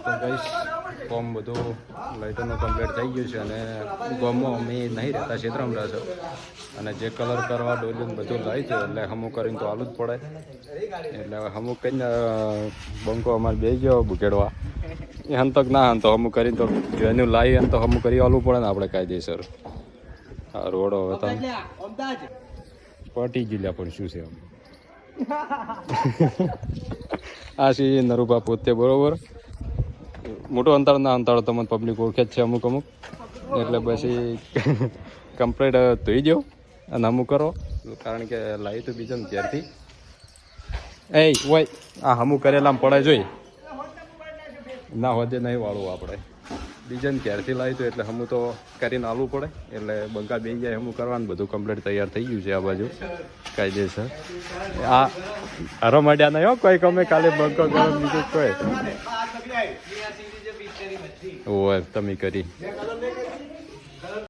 તો ગઈશ ફોર્મ બધું લાઇટરનું કમ્પ્લીટ થઈ ગયું છે અને ગામમાં અમે નહીં રહેતા ક્ષેત્રમાં રહેશે અને જે કલર કરવા ડોલ્યું બધું લાવી છે એટલે હમું કરીને તો આલું જ પડે એટલે હવે હમું કરીને બંકો અમારે બે ગયો બુકેડવા એ હંતક ના હંતો હમું કરીને તો જેનું લાવી એમ તો હમું કરી આલવું પડે ને આપણે કાયદેસર હા રોડો હવે તમે પટી ગયેલા પણ શું છે આમ આ છે નરુભા પોતે બરોબર મોટું અંતર ના અંતર તમને પબ્લિક ઓળખે જ છે અમુક અમુક એટલે પછી કમ્પ્લીટ ધોઈ દો અને અમુક કરો કારણ કે લાવી તો બીજા ને ત્યારથી એ હોય આ અમુક કરેલા પડે જોઈ ના હોદે નહીં વાળવું આપણે બીજાને ક્યારથી લાવી તો એટલે હમું તો કરીને આવવું પડે એટલે બંકા બે જાય હમું કરવાનું બધું કમ્પ્લીટ તૈયાર થઈ ગયું છે આ બાજુ કાયદેસર આ હરો માંડ્યા નહીં હો કોઈ ગમે કાલે બંકો ગરમ બીજું કોઈ ઓય તમે કરી